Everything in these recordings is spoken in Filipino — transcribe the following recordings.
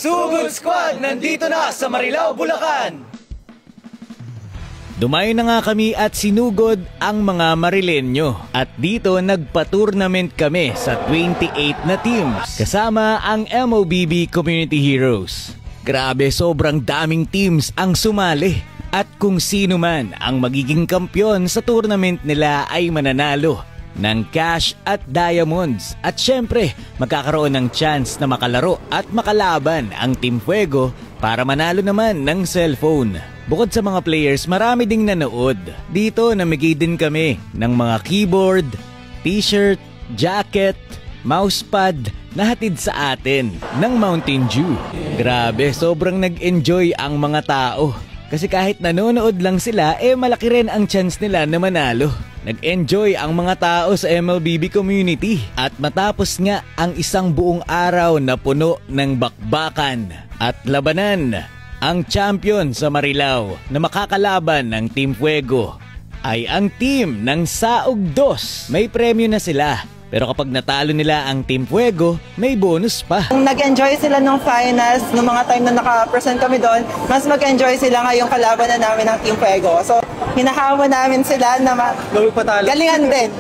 Sugod Squad, nandito na sa Marilao, Bulacan! Dumayo na nga kami at sinugod ang mga Marilenyo. At dito nagpa-tournament kami sa 28 na teams. Kasama ang MOBB Community Heroes. Grabe, sobrang daming teams ang sumali. At kung sino man ang magiging kampyon sa tournament nila ay mananalo ng cash at diamonds. At syempre, magkakaroon ng chance na makalaro at makalaban ang Team Fuego para manalo naman ng cellphone. Bukod sa mga players, marami ding nanood. Dito namigay din kami ng mga keyboard, t-shirt, jacket, mousepad na hatid sa atin ng Mountain Dew. Grabe, sobrang nag-enjoy ang mga tao. Kasi kahit nanonood lang sila, malaki rin ang chance nila na manalo. Nag-enjoy ang mga tao sa MLBB community. At matapos nga ang isang buong araw na puno ng bakbakan at labanan, ang champion sa Marilao na makakalaban ng Team Fuego ay ang team ng Saog 2. May premyo na sila. Pero kapag natalo nila ang Team Fuego, may bonus pa. Nag-enjoy sila nung finals, nung mga time na naka-present kami doon, mas mag-enjoy sila ngayong kalabanan namin ng Team Fuego. So, hinahamon namin sila na galingan din.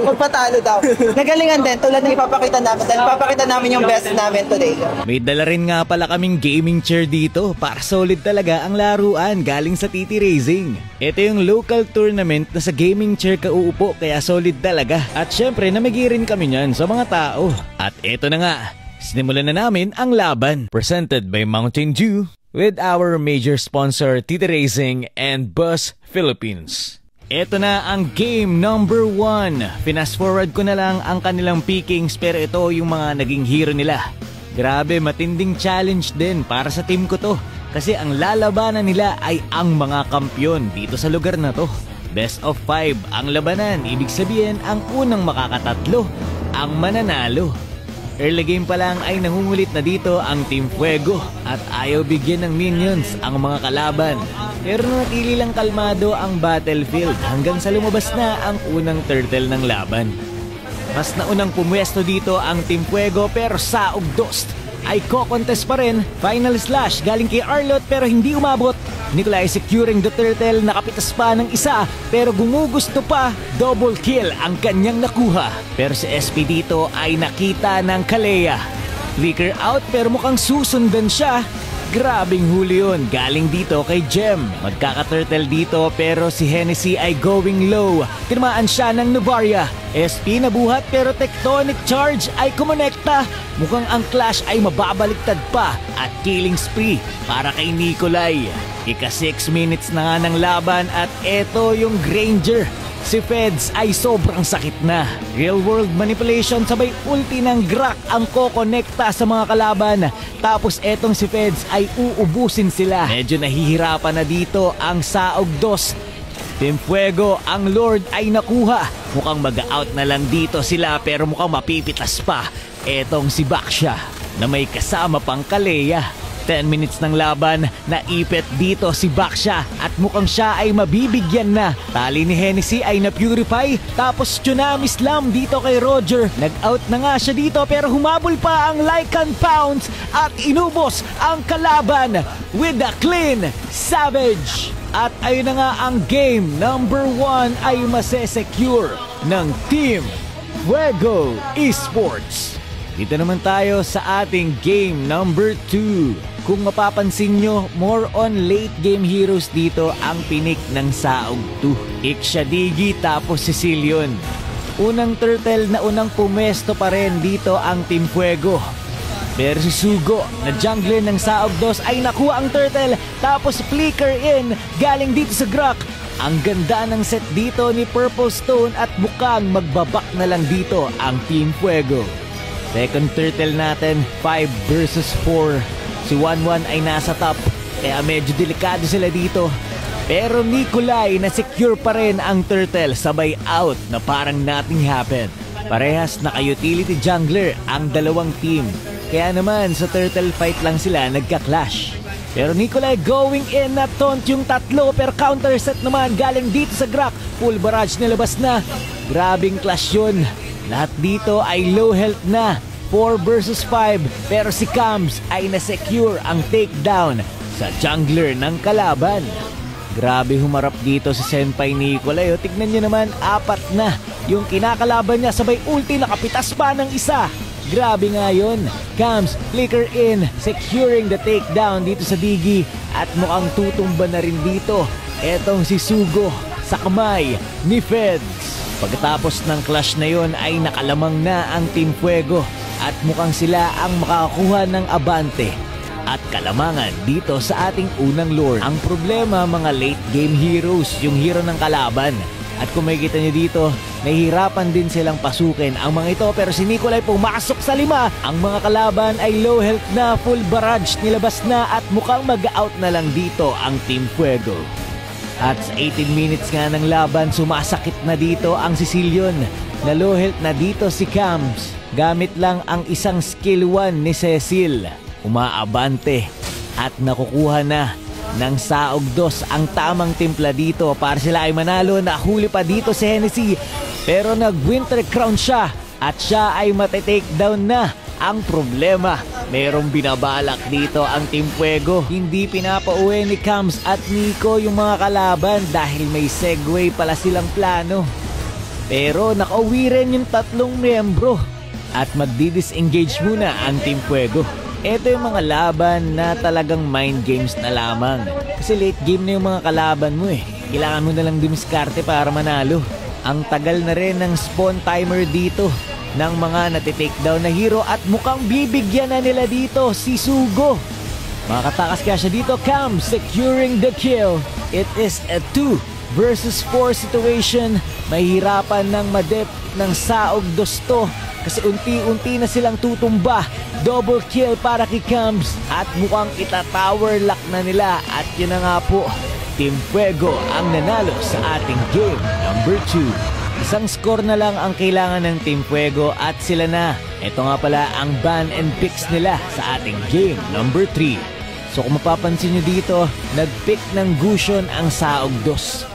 Magpatalo daw. Nagalingan din, tulad ng ipapakita namin. Dahil ipapakita namin yung best namin today. May dala rin nga pala kaming gaming chair dito para solid talaga ang laruan galing sa TT Racing. Ito yung local tournament na sa gaming chair ka uupo kaya solid talaga. At syempre, namigirin kami niyan sa mga tao. At eto na nga, sinimulan na namin ang laban. Presented by Mountain Dew with our major sponsor TT Racing and Bus Philippines. Eto na ang game number 1. Fast forward ko na lang ang kanilang pickings pero ito yung mga naging hero nila. Grabe, matinding challenge din para sa team ko to. Kasi ang lalabanan nila ay ang mga kampyon dito sa lugar na to. Best of 5 ang labanan, ibig sabihin ang unang makakatatlo ang mananalo. Early game pa lang ay nangungulit na dito ang Team Fuego at ayaw bigyan ng minions ang mga kalaban. Pero natili lang kalmado ang battlefield hanggang sa lumabas na ang unang turtle ng laban. Mas naunang pumwesto dito ang Team Fuego pero Saog 2 ay co-contest pa rin. Final slash galing kay Arlot pero hindi umabot. Nikolai securing the turtle, nakapitas pa ng isa pero gumugusto pa. Double kill ang kanyang nakuha. Pero si SP dito ay nakita ng Kalea. Flicker out pero mukhang susundan siya. Grabing huli yun, galing dito kay Gem. Magkaka-turtle dito pero si Hennessy ay going low. Tinamaan siya ng Novaria. SP nabuhat pero Tectonic Charge ay kumonekta. Mukhang ang clash ay mababaliktad pa at killing spree para kay Nikolai. Ika 6 minutes na nga ng laban at eto yung Granger. Si Feds ay sobrang sakit na. Real world manipulation sabay ulti ng Grak ang kokonekta sa mga kalaban. Tapos etong si Feds ay uubusin sila. Medyo nahihirapan na dito ang Saog 2. Team Fuego, ang Lord ay nakuha. Mukhang mag-out na lang dito sila pero mukhang mapipitas pa. Etong si Baksha na may kasama pang Kalea. 10 minutes ng laban, naipit dito si Baksha at mukhang siya ay mabibigyan na. Tali ni Hennessy ay na-purify tapos Tsunami Slam dito kay Roger. Nag-out na nga siya dito pero humabol pa ang Lycan Pounds at inubos ang kalaban with a clean savage. At ayun na nga ang game number 1 ay masesecure ng Team Fuego Esports. Dito naman tayo sa ating game number 2. Kung mapapansin nyo, more on late game heroes dito ang pinik ng Saog 2. Ixadigi tapos Sicilion. Unang turtle na unang pumesto pa rin dito ang Team Fuego. Pero si Sugo na jungler ng Saog 2 ay nakuha ang turtle tapos flicker in galing dito sa Grak. Ang ganda ng set dito ni Purple Stone at mukhang magbabak na lang dito ang Team Fuego. Second turtle natin, 5 versus 4. Si 1-1 ay nasa top, kaya medyo delikado sila dito. Pero Nikolai na secure pa rin ang turtle sabay out na parang nothing happened. Parehas naka-utility jungler ang dalawang team. Kaya naman sa turtle fight lang sila nagka-clash. Pero Nikolai going in na taunt yung tatlo pero counter set naman galing dito sa Grak. Full barrage nilabas na. Grabing clash yun. Lahat dito ay low health na. 4 versus 5 pero si Cams ay na-secure ang takedown sa jungler ng kalaban. Grabe humarap dito si Senpai Nikolai. Tignan nyo naman, 4 na yung kinakalaban niya, sabay ulti, nakapitas pa ng isa. Grabe nga yun. Cams flicker in, securing the takedown dito sa Digi at mukhang tutumba na rin dito etong si Sugo sa kamay ni Feds. Pagkatapos ng clash na yun ay nakalamang na ang Team Fuego at mukhang sila ang makakakuha ng abante at kalamangan dito sa ating unang lord. Ang problema, mga late game heroes, yung hero ng kalaban. At kung makikita nyo dito, nahihirapan din silang pasukin ang mga ito, pero si Nikolai pumasok sa 5. Ang mga kalaban ay low health na, full barrage nilabas na at mukhang mag-out na lang dito ang Team Fuego. At sa 18 minutes nga ng laban, sumasakit na dito ang Sicilian. Na low health na dito si Cams. Gamit lang ang isang skill 1 ni Cecil. Umaabante at nakukuha na ng saog 2 ang tamang timpla dito para sila ay manalo. Nahuli pa dito si Hennessy pero nag-winter crown siya at siya ay matitake down na. Ang problema, merong binabalak dito ang Team Fuego. Hindi pinapauwi ni Cams at Nico yung mga kalaban dahil may segue pala silang plano. Pero nakauwi rin yung 3 miyembro at magdi-disengage muna ang Team Fuego. Ito yung mga laban na talagang mind games na lamang. Kasi late game na yung mga kalaban mo eh. Kailangan mo na lang dumiskarte para manalo. Ang tagal na rin ng spawn timer dito ng mga natitake-down na hero at mukhang bibigyan na nila dito si Sugo. Makakatakas kaya siya dito. Cam securing the kill. It is a 2 versus 4 situation. Mahirapan ng madep ng saog 2 to kasi unti-unti na silang tutumba. Double kill para kay Cams at mukhang ita-tower lock na nila at yun na nga po, Team Fuego ang nanalo sa ating game number 2. Isang score na lang ang kailangan ng Team Fuego at sila na. Ito nga pala ang ban and picks nila sa ating game number 3. So kung mapapansin nyo dito, nag-pick ng Gusion ang saog 2.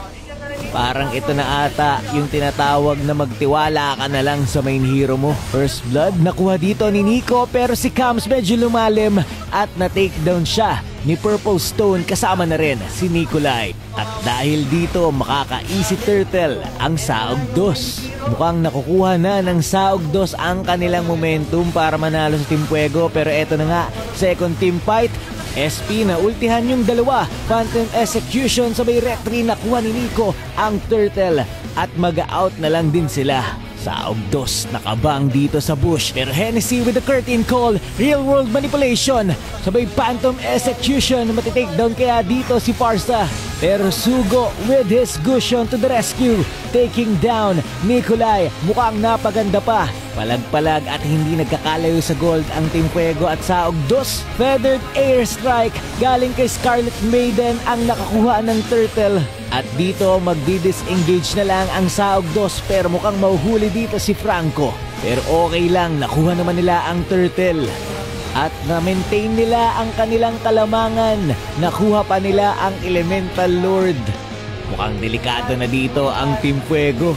Parang ito na ata yung tinatawag na magtiwala ka na lang sa main hero mo. First blood nakuha dito ni Nico pero si Cams medyo lumalim at na-takedown siya ni Purple Stone kasama na rin si Nikolai. At dahil dito makaka-easy turtle ang saog 2. Mukhang nakukuha na ng saog 2 ang kanilang momentum para manalo sa Team Fuego pero eto na nga, second team fight. SP na ultihan yung 2. Phantom execution sabay retry nakuha ni Nico ang turtle at mag-out na lang din sila. Saog 2 nakabang dito sa bush pero Hennessy with the curtain call, real world manipulation sabay phantom execution. Matitake down kaya dito si Farsa pero Sugo with his Gusion to the rescue, taking down Nikolai. Mukhang napaganda pa. Palag-palag at hindi nagkakalayo sa gold ang Team Fuego at saog 2. Feathered airstrike galing kay Scarlet Maiden ang nakakuha ng turtle. At dito magdi-disengage na lang ang saog 2 pero mukhang mahuhuli dito si Franco. Pero okay lang, nakuha naman nila ang turtle. At na-maintain nila ang kanilang kalamangan. Nakuha pa nila ang Elemental Lord. Mukhang delikado na dito ang Team Fuego.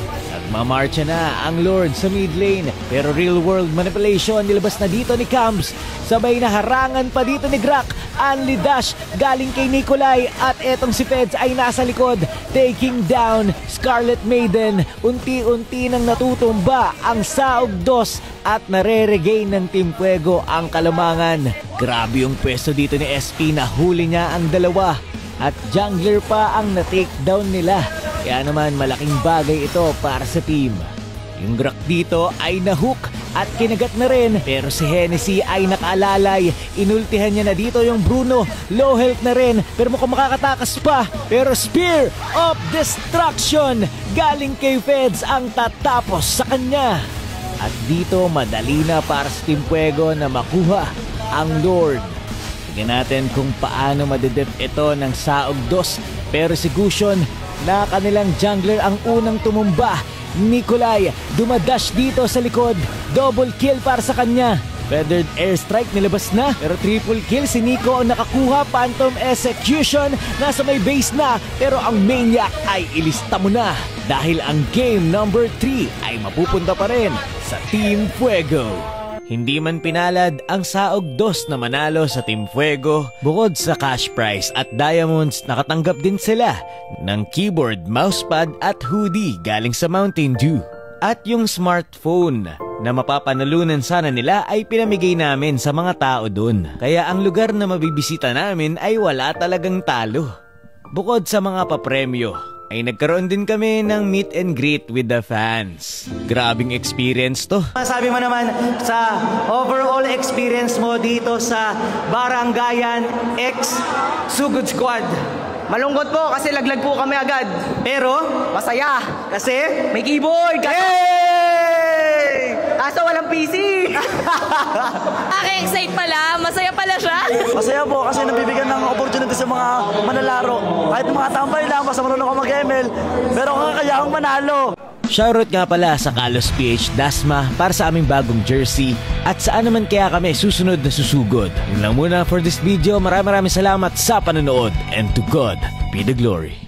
Mamarcha na ang Lord sa mid lane pero real world manipulation nilabas na dito ni Cams. Sabay na harangan pa dito ni Grak. Only dash galing kay Nikolai at etong si Feds ay nasa likod, taking down Scarlet Maiden. Unti-unti nang natutumba ang saog 2 at nare-regain ng Team Fuego ang kalamangan. Grabe yung pwesto dito ni SP, nahuli niya ang 2 at jungler pa ang na-take down nila. Kaya naman malaking bagay ito para sa team. Yung Grak dito ay nahook at kinagat na rin pero si Hennessy ay nakaalalay. Inultihan niya na dito yung Bruno. Low health na rin pero mukhang makakatakas pa. Pero Spear of Destruction galing kay Feds ang tatapos sa kanya. At dito madali na para sa Team Fuego na makuha ang Lord. Tignan natin kung paano madedep ito ng saog 2 pero si Gusion na kanilang jungler ang unang tumumba. Nikolai dumadash dito sa likod, double kill para sa kanya. Feathered airstrike nilabas na pero triple kill si Nico ang nakakuha. Phantom execution nasa may base na pero ang maniac ay ilista mo na dahil ang game number 3 ay mapupunta pa rin sa Team Fuego. Hindi man pinalad ang Saog 2 na manalo sa Team Fuego, bukod sa cash prize at diamonds, nakatanggap din sila ng keyboard, mousepad at hoodie galing sa Mountain Dew. At yung smartphone na mapapanalunan sana nila ay pinamigay namin sa mga tao dun. Kaya ang lugar na mabibisita namin ay wala talagang talo. Bukod sa mga papremyo, ay nagkaroon din kami ng meet and greet with the fans. Grabing experience to. Masabi mo naman sa overall experience mo dito sa Barangayan X Sugod Squad. Malungkot po kasi laglag po kami agad. Pero, Masaya kasi, may keyboard. hey! Kaso walang PC. Excite pala, masaya pala siya. Masaya po kasi nabibigyan ng opportunity sa mga manlalaro. Kahit mga tambay lang, basta marunong ka mag-ML, pero kakayahang manalo. Shoutout nga pala sa Kalos PH Dasma para sa aming bagong jersey at saan naman kaya kami susunod na susugod. Yun lang muna for this video. Maraming salamat sa panonood and to God be the glory.